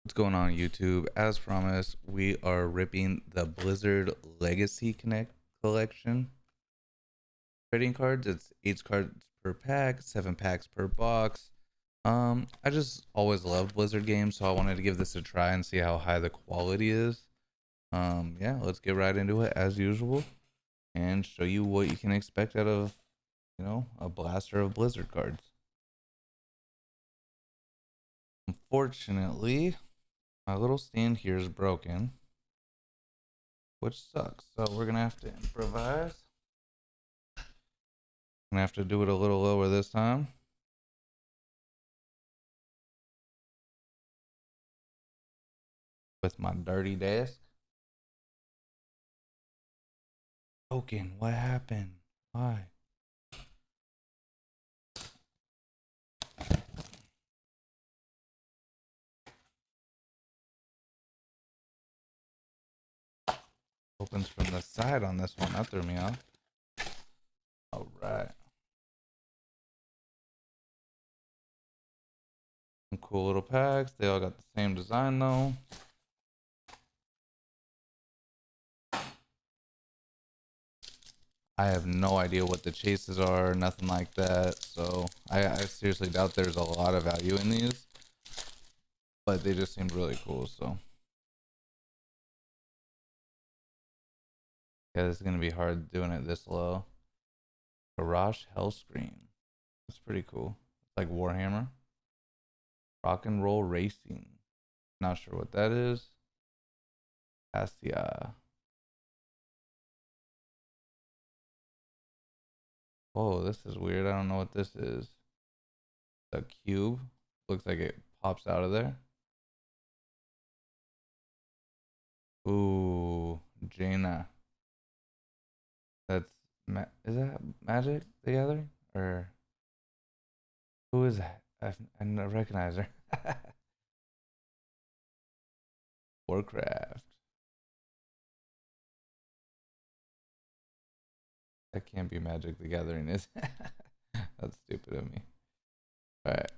What's going on YouTube? As promised, we are ripping the Blizzard Legacy Connect collection trading cards. It's 8 cards per pack, 7 packs per box. I just always loved Blizzard games, so I wanted to give this a try and see how high the quality is. Yeah, let's get right into it as usual and show you what you can expect out of, a blaster of Blizzard cards. Unfortunately, my little stand here is broken, which sucks. So we're gonna have to improvise. Gonna have to do it a little lower this time. With my dirty desk. Broken. What happened? Why? Opens from the side on this one. That threw me off. All right. Some cool little packs. They all got the same design though. I have no idea what the chases are, nothing like that. So I seriously doubt there's a lot of value in these. But they just seemed really cool, so. Yeah, this is gonna be hard doing it this low. Garrosh Hellscream. That's pretty cool. It's like Warhammer. Rock and Roll Racing. Not sure what that is. Astia. Whoa, this is weird. I don't know what this is. A cube. Looks like it pops out of there. Ooh, Jaina. That's is that Magic the Gathering? Or who is that? I don't recognize her. Warcraft. That can't be Magic the Gathering, is it? That's stupid of me. Alright.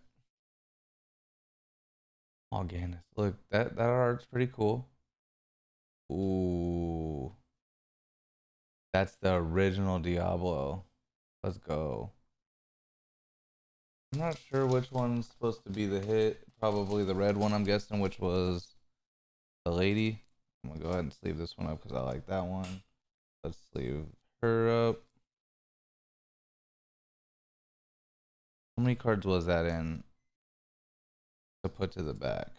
Morganus. Look, that art's pretty cool. Ooh. That's the original Diablo. Let's go. I'm not sure which one's supposed to be the hit. Probably the red one, I'm guessing, which was the lady. I'm gonna go ahead and sleeve this one up because I like that one. Let's sleeve her up. How many cards was that in to put to the back?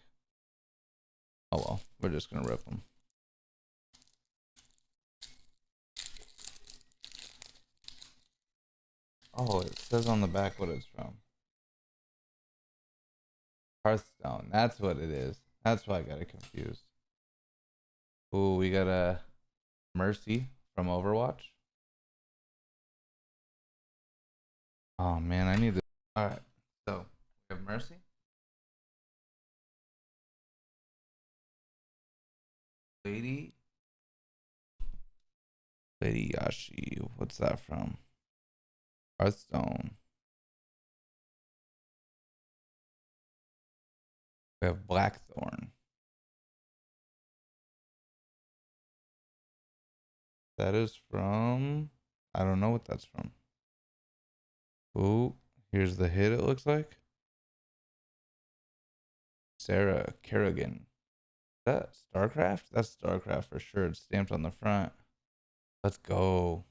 Oh well, we're just gonna rip them. Oh, it says on the back what it's from. Hearthstone. That's what it is. That's why I got it confused. Ooh, we got a Mercy from Overwatch. Oh man, I need this. All right, so we have Mercy. Lady Yashi. What's that from? Hearthstone. We have Blackthorn. That is from. I don't know what that's from. Ooh, here's the hit, it looks like. Sarah Kerrigan. Is that StarCraft? That's StarCraft for sure. It's stamped on the front. Let's go.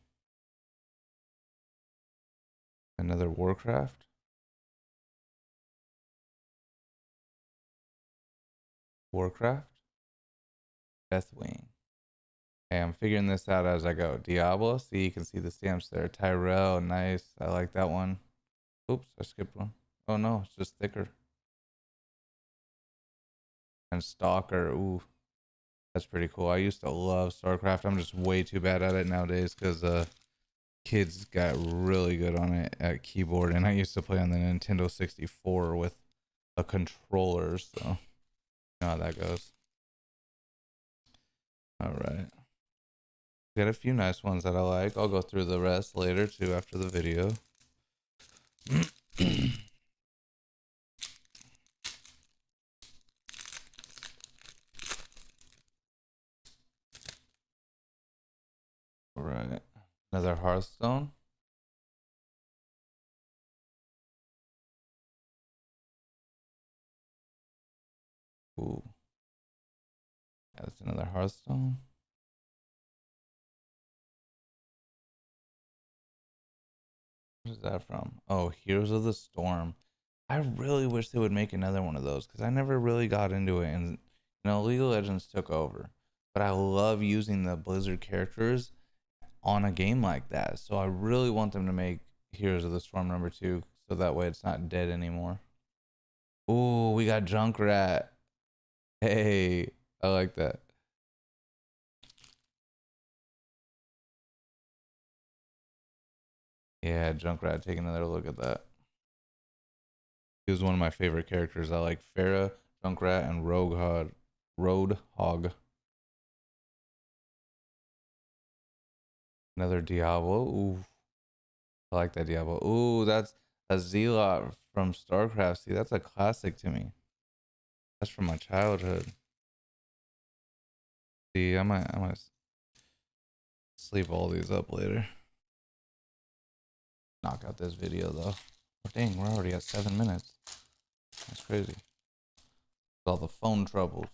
Another Warcraft. Warcraft. Deathwing. Hey, I'm figuring this out as I go. Diablo. See, you can see the stamps there. Tyrell. Nice. I like that one. Oops, I skipped one. Oh no, it's just thicker. And Stalker. Ooh, that's pretty cool. I used to love StarCraft. I'm just way too bad at it nowadays because kids got really good on it at keyboard, and I used to play on the Nintendo 64 with a controller, so you know how that goes. All right. Got a few nice ones that I like. I'll go through the rest later too after the video. Another Hearthstone. Ooh, that's another Hearthstone. What is that from? Oh, Heroes of the Storm. I really wish they would make another one of those because I never really got into it. And, League of Legends took over. But I love using the Blizzard characters on a game like that. So I really want them to make Heroes of the Storm #2 so that way it's not dead anymore. Ooh, we got Junkrat. Hey, I like that. Yeah, Junkrat, take another look at that. He was one of my favorite characters. I like Pharah, Junkrat, and Roadhog. Another Diablo. Ooh, I like that Diablo. Ooh, that's a Zealot from StarCraft. See, that's a classic to me. That's from my childhood. See, I might sleeve all these up later. Knock out this video though. Oh, dang, we're already at 7 minutes. That's crazy. All the phone troubles.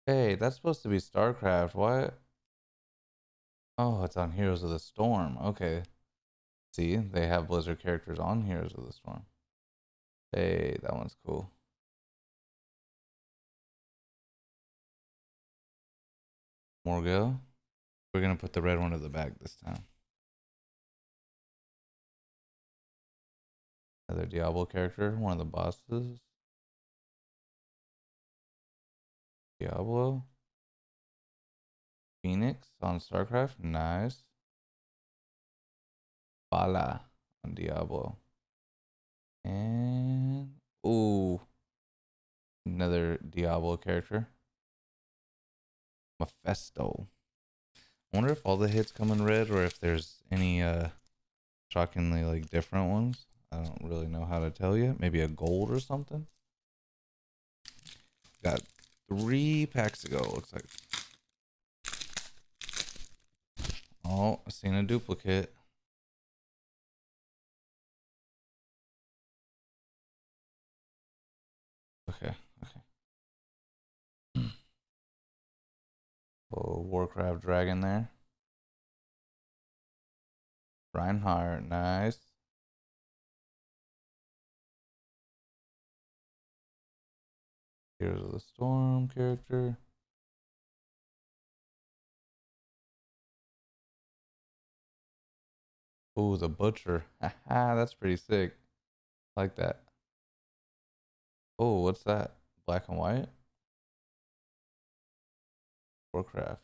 Hey, that's supposed to be StarCraft. What? Oh, it's on Heroes of the Storm. Okay. See, they have Blizzard characters on Heroes of the Storm. Hey, that one's cool. Morgul. We're gonna put the red one to the back this time. Another Diablo character, one of the bosses. Diablo. Phoenix on StarCraft. Nice. Bala on Diablo. And ooh, another Diablo character. Mephisto. I wonder if all the hits come in red or if there's any shockingly like different ones. I don't really know how to tell you. Maybe a gold or something. Got 3 packs ago, looks like. Oh, I seen a duplicate. Okay, okay. Oh, Warcraft Dragon there. Reinhardt, nice. Here's the Storm character. Oh, the Butcher. Haha, that's pretty sick. Like that. Oh, what's that? Black and white? Warcraft.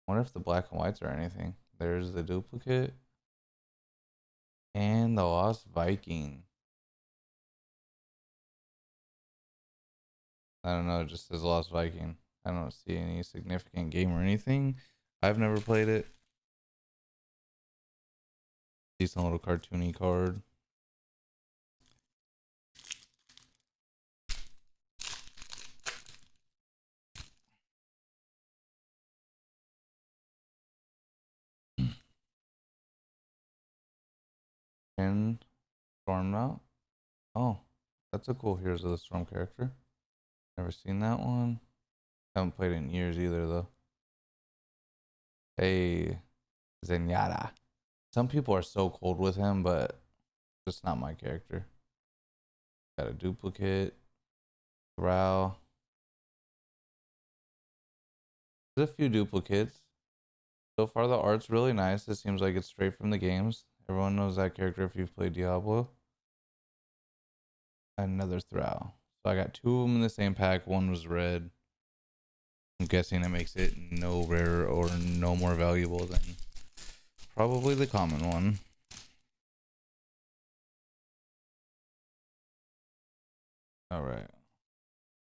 Wonder if the black and whites are anything. There's the duplicate. And the Lost Viking. I don't know, it just says Lost Viking. I don't see any significant game or anything. I've never played it. Decent little cartoony card. And Stormknout. Oh, that's a cool Heroes of the Storm character. Never seen that one. Haven't played it in years either though. Hey, Zenyatta. Some people are so cold with him, but just not my character. Got a duplicate. Thrall. There's a few duplicates. So far, the art's really nice. It seems like it's straight from the games. Everyone knows that character if you've played Diablo. Another Thrall. So I got 2 of them in the same pack. One was red. I'm guessing it makes it no rarer or no more valuable than probably the common one. All right.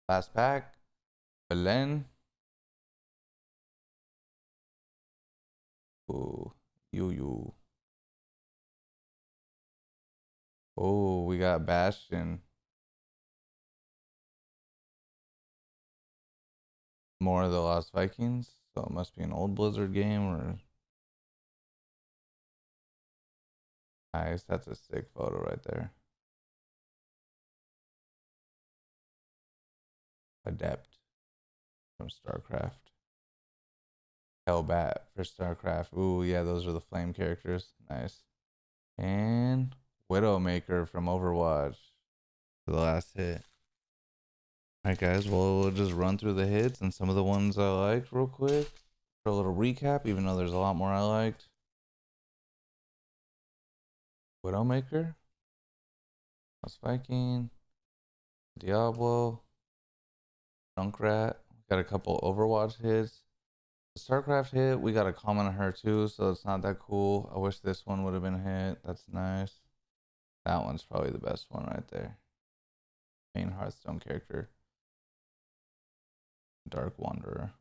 Last pack. Belen. Ooh. You. Oh, we got Bastion. More of the Lost Vikings. So it must be an old Blizzard game or nice. That's a sick photo right there. Adept from StarCraft. Hellbat for StarCraft. Ooh, yeah, those are the flame characters. Nice. And Widowmaker from Overwatch. The last hit. Alright guys, well we'll just run through the hits and some of the ones I liked real quick. For a little recap, even though there's a lot more I liked. Widowmaker. Lost Viking. Diablo. Junkrat. Got a couple Overwatch hits. The StarCraft hit, we got a comment on her too, so it's not that cool. I wish this one would have been hit. That's nice. That one's probably the best one right there. Main Hearthstone character. Dark Wanderer.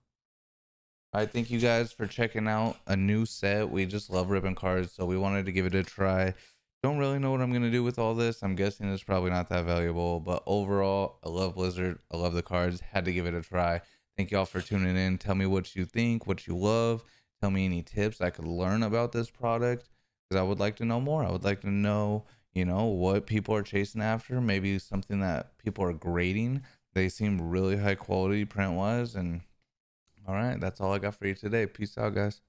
I thank you guys for checking out a new set. We just love ribbon cards, so we wanted to give it a try. Don't really know what I'm going to do with all this. I'm guessing it's probably not that valuable, but overall, I love Blizzard. I love the cards. Had to give it a try. Thank y'all for tuning in. Tell me what you think, what you love. Tell me any tips I could learn about this product because I would like to know more. I would like to know, what people are chasing after. Maybe something that people are grading. They seem really high quality print wise. And all right, that's all I got for you today. Peace out, guys.